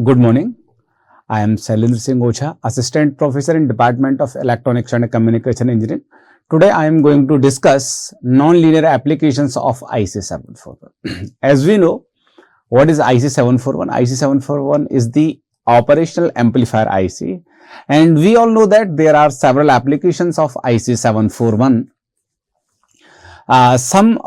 Good morning. I am Shailendra Singh Ojha, Assistant Professor in Department of Electronics and Communication Engineering. Today I am going to discuss non-linear applications of IC741. As we know, what is IC741? IC741 is the operational amplifier IC, and we all know that there are several applications of IC741. Some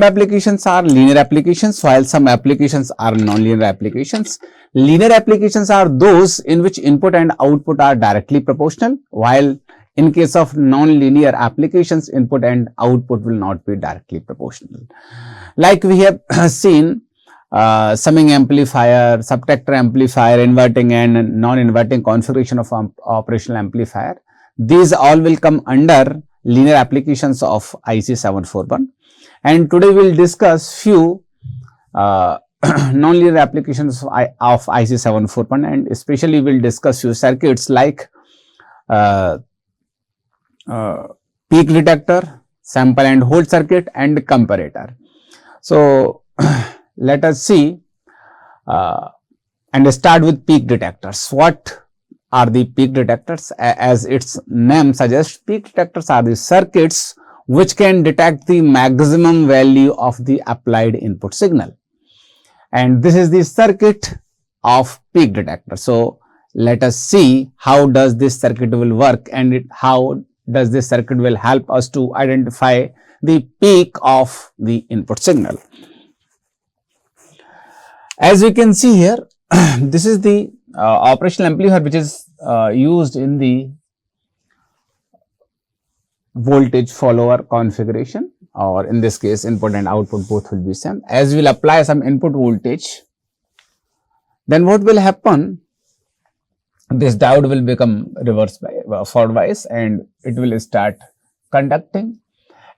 applications are linear applications, while some applications are non-linear applications. Linear applications are those in which input and output are directly proportional, while in case of non-linear applications, input and output will not be directly proportional. Like we have seen summing amplifier, subtractor amplifier, inverting and non-inverting configuration of operational amplifier. These all will come under linear applications of IC741, and today we will discuss few non-linear applications of IC741, and especially we will discuss few circuits like peak detector, sample and hold circuit, and comparator. So let us see and start with peak detectors. What are the peak detectors? As its name suggests, peak detectors are the circuits which can detect the maximum value of the applied input signal, and this is the circuit of peak detector. So let us see how does this circuit will work, and how does this circuit will help us to identify the peak of the input signal. As we can see here, this is the operational amplifier which is used in the voltage follower configuration, or in this case input and output both will be same. As we will apply some input voltage, then what will happen? This diode will become forward bias, and it will start conducting,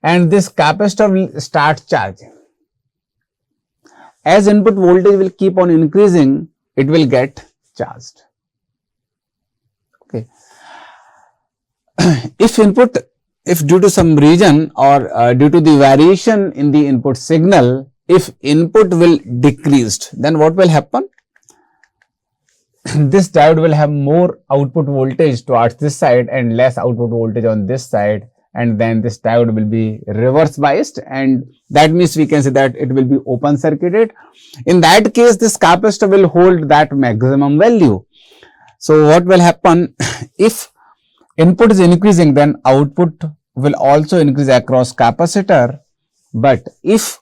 and this capacitor will start charging. As input voltage will keep on increasing, it will get charged. Okay. If due to some reason or due to the variation in the input signal, if input will decreased, then what will happen? This diode will have more output voltage towards this side and less output voltage on this side, and then this diode will be reverse biased, and that means we can say that it will be open circuited. In that case, this capacitor will hold that maximum value. So what will happen? If input is increasing, then output will also increase across capacitor. But if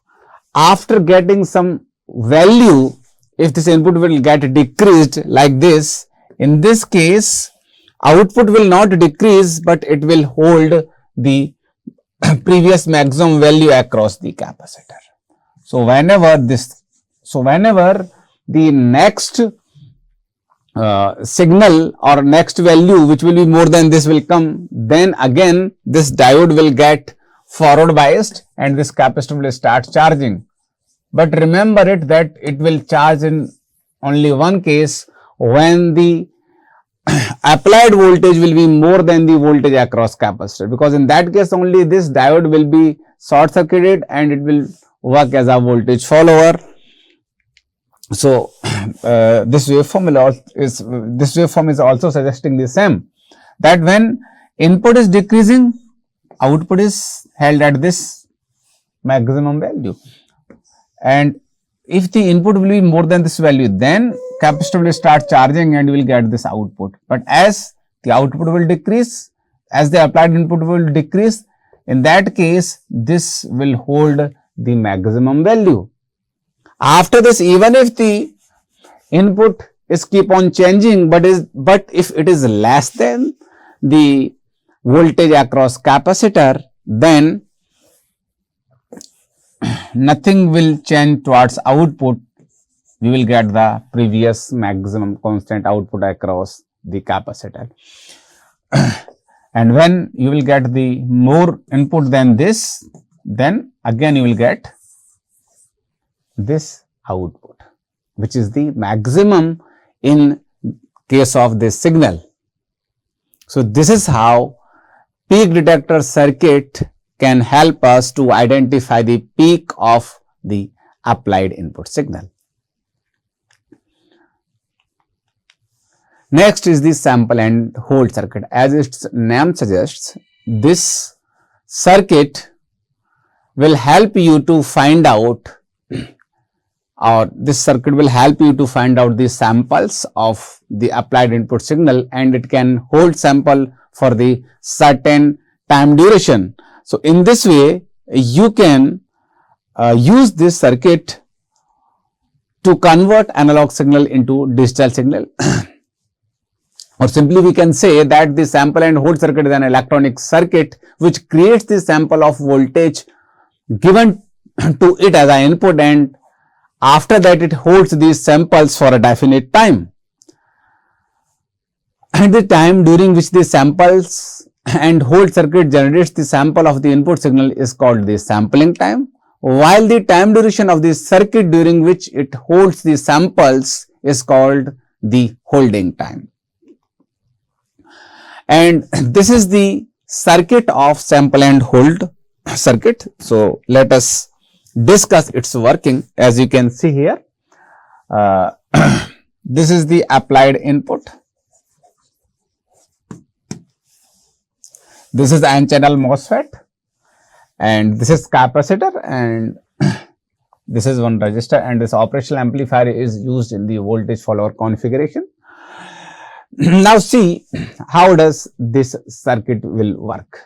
after getting some value, if this input will get decreased like this, in this case output will not decrease, but it will hold the previous maximum value across the capacitor. So whenever the next signal or next value which will be more than this will come, then again this diode will get forward biased and this capacitor will start charging. But remember it that it will charge in only one case, when the applied voltage will be more than the voltage across capacitor, because in that case only this diode will be short circuited and it will work as a voltage follower. So this waveform is also suggesting the same, that when input is decreasing, output is held at this maximum value, and if the input will be more than this value, then capacitor will start charging and you will get this output. But as the output will decrease, as the applied input will decrease, in that case this will hold the maximum value. After this, even if the input is keep on changing, but if it is less than the voltage across capacitor, then nothing will change towards output. We will get the previous maximum constant output across the capacitor. And when you will get the more input than this, then again you will get this output, which is the maximum in case of this signal. So this is how peak detector circuit can help us to identify the peak of the applied input signal. Next is the sample and hold circuit. As its name suggests, this circuit will help you to find out, or this circuit will help you to find out the samples of the applied input signal, and it can hold sample for the certain time duration. So, in this way you can use this circuit to convert analog signal into digital signal. Or simply we can say that the sample and hold circuit is an electronic circuit which creates the sample of voltage given to it as an input, and after that it holds these samples for a definite time. And the time during which the samples and hold circuit generates the sample of the input signal is called the sampling time, while the time duration of the circuit during which it holds the samples is called the holding time. And this is the circuit of sample and hold circuit. So, let us discuss its working. As you can see here, this is the applied input. This is N channel MOSFET, and this is capacitor, and this is one resistor, and this operational amplifier is used in the voltage follower configuration. Now, see how does this circuit will work.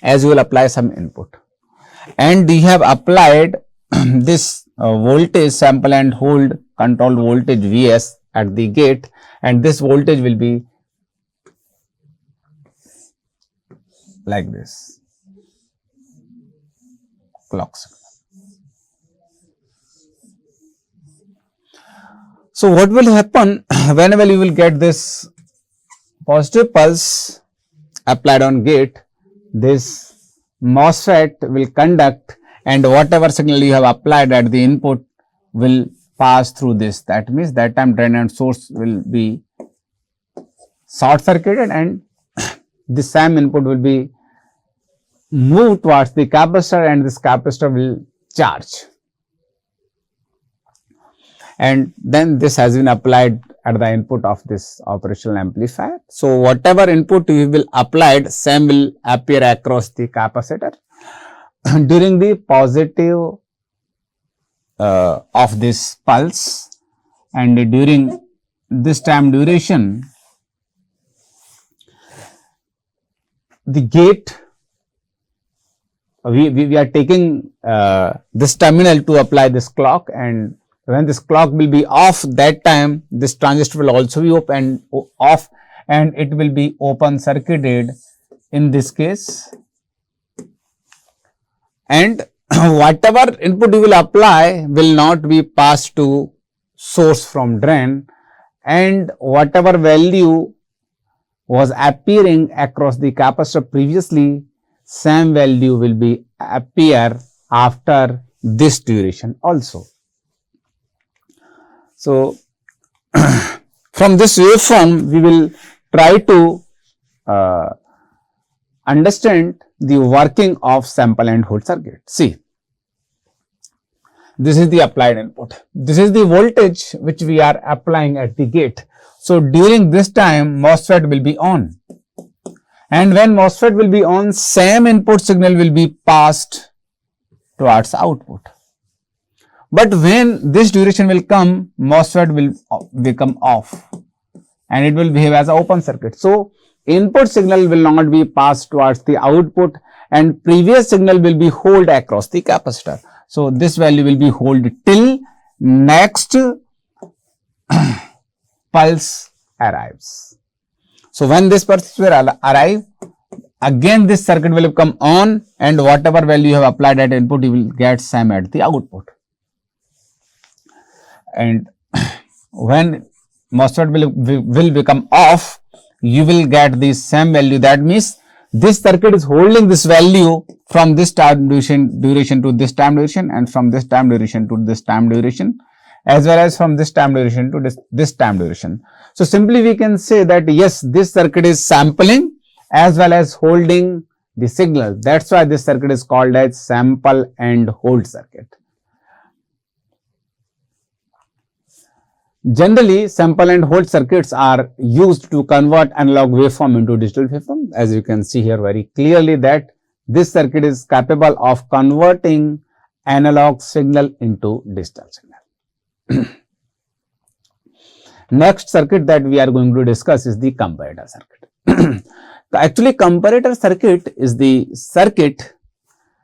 As you will apply some input, and you have applied this voltage sample and hold controlled voltage Vs at the gate, and this voltage will be like this, clock signal. So, what will happen whenever you will get this positive pulse applied on gate, this MOSFET will conduct, and whatever signal you have applied at the input will pass through this. That means that time drain and source will be short circuited, and the same input will be moved towards the capacitor, and this capacitor will charge. And then this has been applied at the input of this operational amplifier. So, whatever input you will applied, same will appear across the capacitor during the positive of this pulse, and during this time duration the gate, we are taking this terminal to apply this clock, and when this clock will be off, that time this transistor will also be off, and it will be open circuited in this case, and whatever input you will apply will not be passed to source from drain, and whatever value was appearing across the capacitor previously, same value will be appear after this duration also. So, from this waveform we will try to understand the working of sample and hold circuit. See, this is the applied input, this is the voltage which we are applying at the gate. So, during this time MOSFET will be on, and when MOSFET will be on, same input signal will be passed towards output. But when this duration will come, MOSFET will become off, and it will behave as an open circuit. So, input signal will not be passed towards the output, and previous signal will be held across the capacitor. So, this value will be held till next pulse arrives. So, when this pulse will arrive, again this circuit will come on, and whatever value you have applied at input, you will get same at the output. And when MOSFET will become off, you will get the same value. That means this circuit is holding this value from this time duration to this time duration, and from this time duration to this time duration, as well as from this time duration to this time duration. So, simply we can say that yes, this circuit is sampling as well as holding the signal. That is why this circuit is called as sample and hold circuit. Generally, sample and hold circuits are used to convert analog waveform into digital waveform. As you can see here very clearly that this circuit is capable of converting analog signal into digital signal. Next circuit that we are going to discuss is the comparator circuit. Actually, comparator circuit is the circuit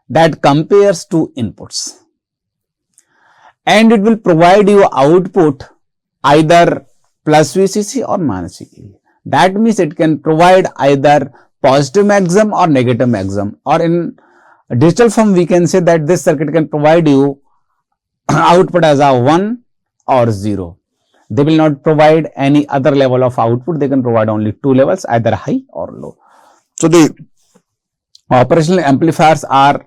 that compares two inputs, and it will provide you output either plus VCC or minus VCC. That means it can provide either positive maximum or negative maximum, or in digital form we can say that this circuit can provide you output as a 1 or 0. They will not provide any other level of output, they can provide only two levels, either high or low. So, the operational amplifiers are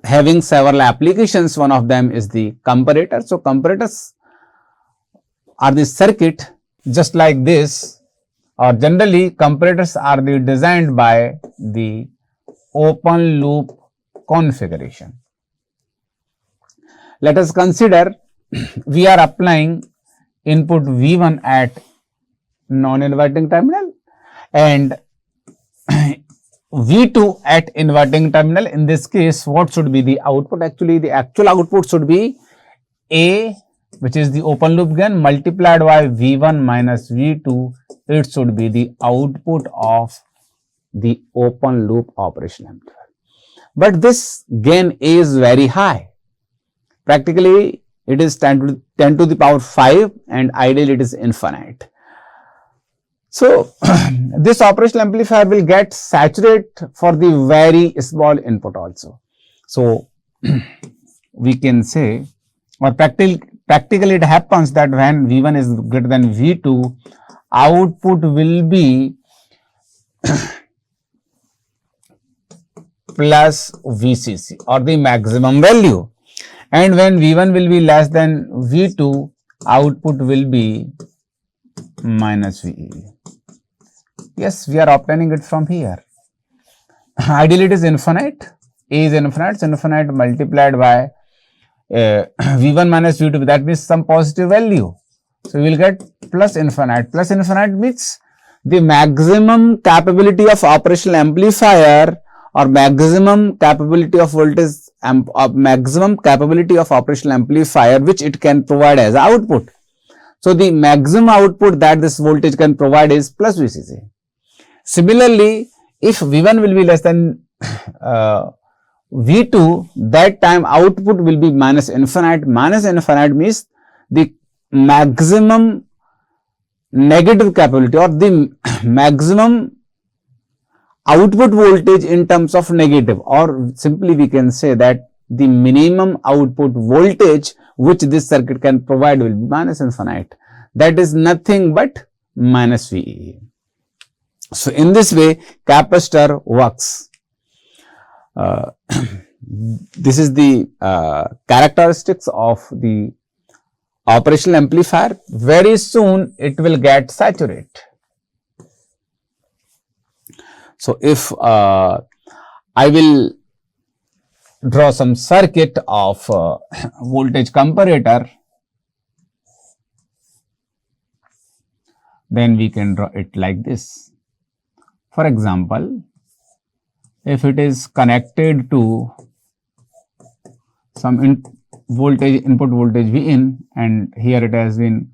having several applications. One of them is the comparator. So, comparators are the circuit just like this, or generally comparators are designed by the open loop configuration. Let us consider we are applying input V1 at non-inverting terminal and V2 at inverting terminal. In this case, what should be the output? Actually, the actual output should be A, which is the open loop gain, multiplied by V1 minus V2. It should be the output of the open loop operation amplifier. But this gain is very high. Practically, it is 10 to the power 5, and ideally it is infinite. So, this operational amplifier will get saturate for the very small input also. So, we can say, or practically it happens that when V1 is greater than V2, output will be plus VCC or the maximum value, and when V1 will be less than V2, output will be minus VE. Yes, we are obtaining it from here. Ideally, it is infinite. A is infinite, so infinite multiplied by V1 minus V2, that means some positive value. So, we will get plus infinite. Plus infinite means the maximum capability of operational amplifier or maximum capability of voltage, maximum capability of operational amplifier which it can provide as output. So, the maximum output that this voltage can provide is plus VCC. Similarly, if V1 will be less than V2, that time output will be minus infinite. Minus infinite means the maximum negative capability or the maximum output voltage in terms of negative, or simply we can say that the minimum output voltage which this circuit can provide will be minus infinite. That is nothing but minus VE. So, in this way capacitor works. This is the characteristics of the operational amplifier. Very soon it will get saturate. So, if I will draw some circuit of voltage comparator, then we can draw it like this. For example, if it is connected to some input voltage Vin, and here it has been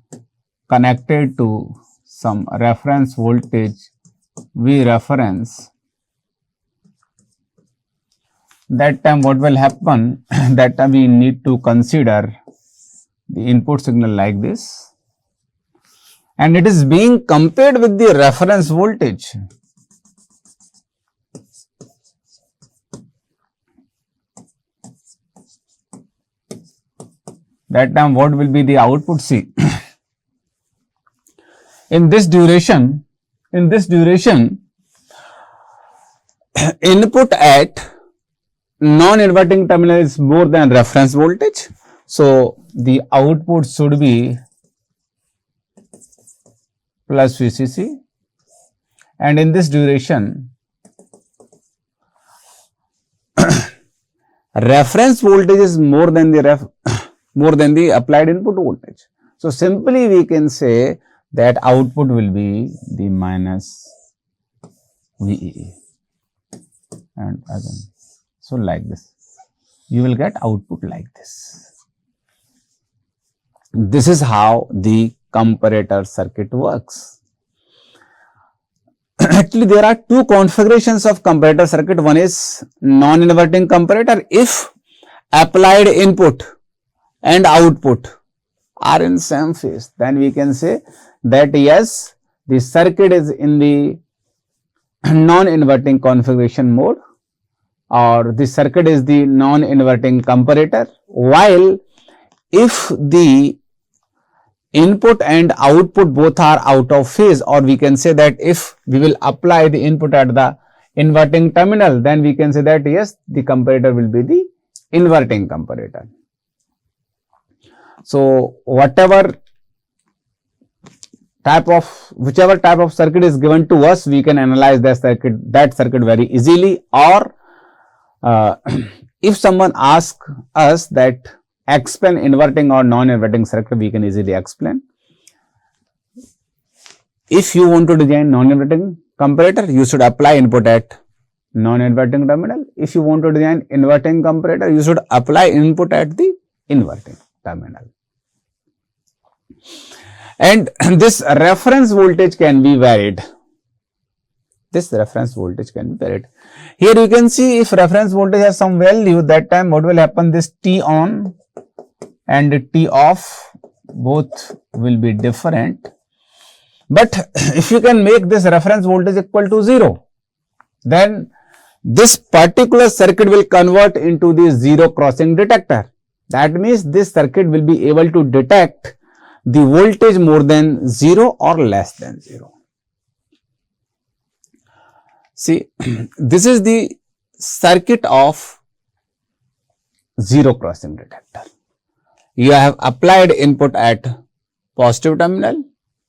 connected to some reference voltage V reference, that time what will happen? That time we need to consider the input signal like this, and it is being compared with the reference voltage. That time what will be the output? See, in this duration, input at non-inverting terminal is more than reference voltage. So, the output should be plus VCC, and in this duration reference voltage is more than the more than the applied input voltage. So simply we can say that output will be the minus VEE, and again, so like this, you will get output like this. This is how the comparator circuit works. Actually, there are two configurations of comparator circuit. One is non-inverting comparator. If applied input and output are in same phase, then we can say that yes, the circuit is in the non-inverting configuration mode, or the circuit is the non-inverting comparator, while if the input and output both are out of phase, or we can say that if we will apply the input at the inverting terminal, then we can say that yes, the comparator will be the inverting comparator. So whichever type of circuit is given to us, we can analyze that circuit very easily. Or if someone asks us that explain inverting or non-inverting circuit, we can easily explain. If you want to design non-inverting comparator, you should apply input at non-inverting terminal. If you want to design inverting comparator, you should apply input at the inverting terminal. And this reference voltage can be varied. Here you can see, if reference voltage has some value, that time what will happen, this T on and T off both will be different. But if you can make this reference voltage equal to 0, then this particular circuit will convert into the zero crossing detector. That means this circuit will be able to detect the voltage more than 0 or less than 0. See, this is the circuit of zero crossing detector. You have applied input at positive terminal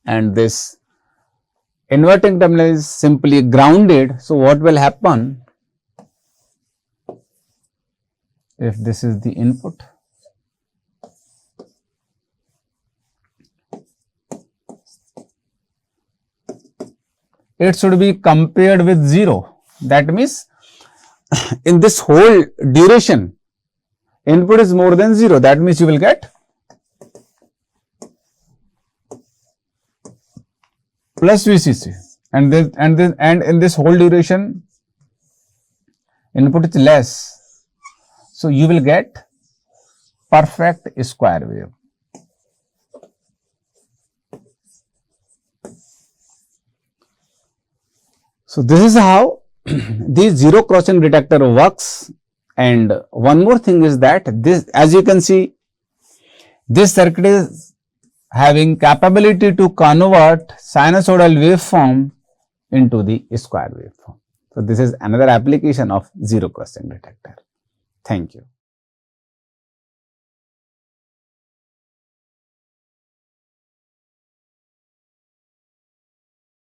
and this inverting terminal is simply grounded. So what will happen if this is the input? It should be compared with 0. That means in this whole duration, input is more than 0. That means you will get plus VCC, and in this whole duration, input is less. So you will get perfect square wave. So this is how the zero crossing detector works. And one more thing is that this, as you can see, this circuit is having capability to convert sinusoidal waveform into the square waveform. So this is another application of zero crossing detector. Thank you.